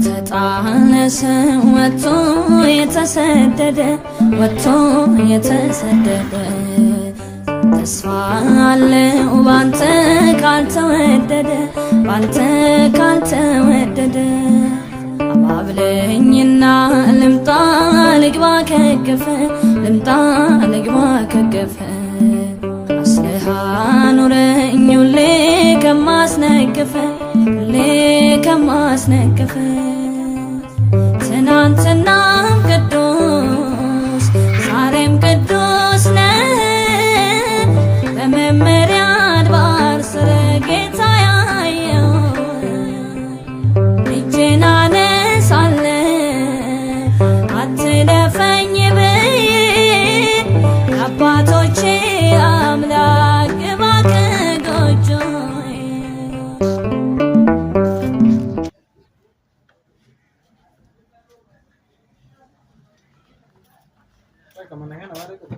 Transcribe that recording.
የተጣለ ሰው ወጥቶ የተሰደደ ተስፋ አለው ባንተ ካልተወደደ አባብለኝና ልምጣ ልግባ ከገፈ አስለሃ ኑረኝ ሁሌ ከማስነቅፍ ትናንትናም ቅዱስ ዛሬም ቅዱስ ነህ በመመሪያ አድባር ስለ ጌታ ያየው እጄን አነሳለሁ አትለፈኝ ብዬ አባቶቼ አምላክ ግባ ከጎጆዬ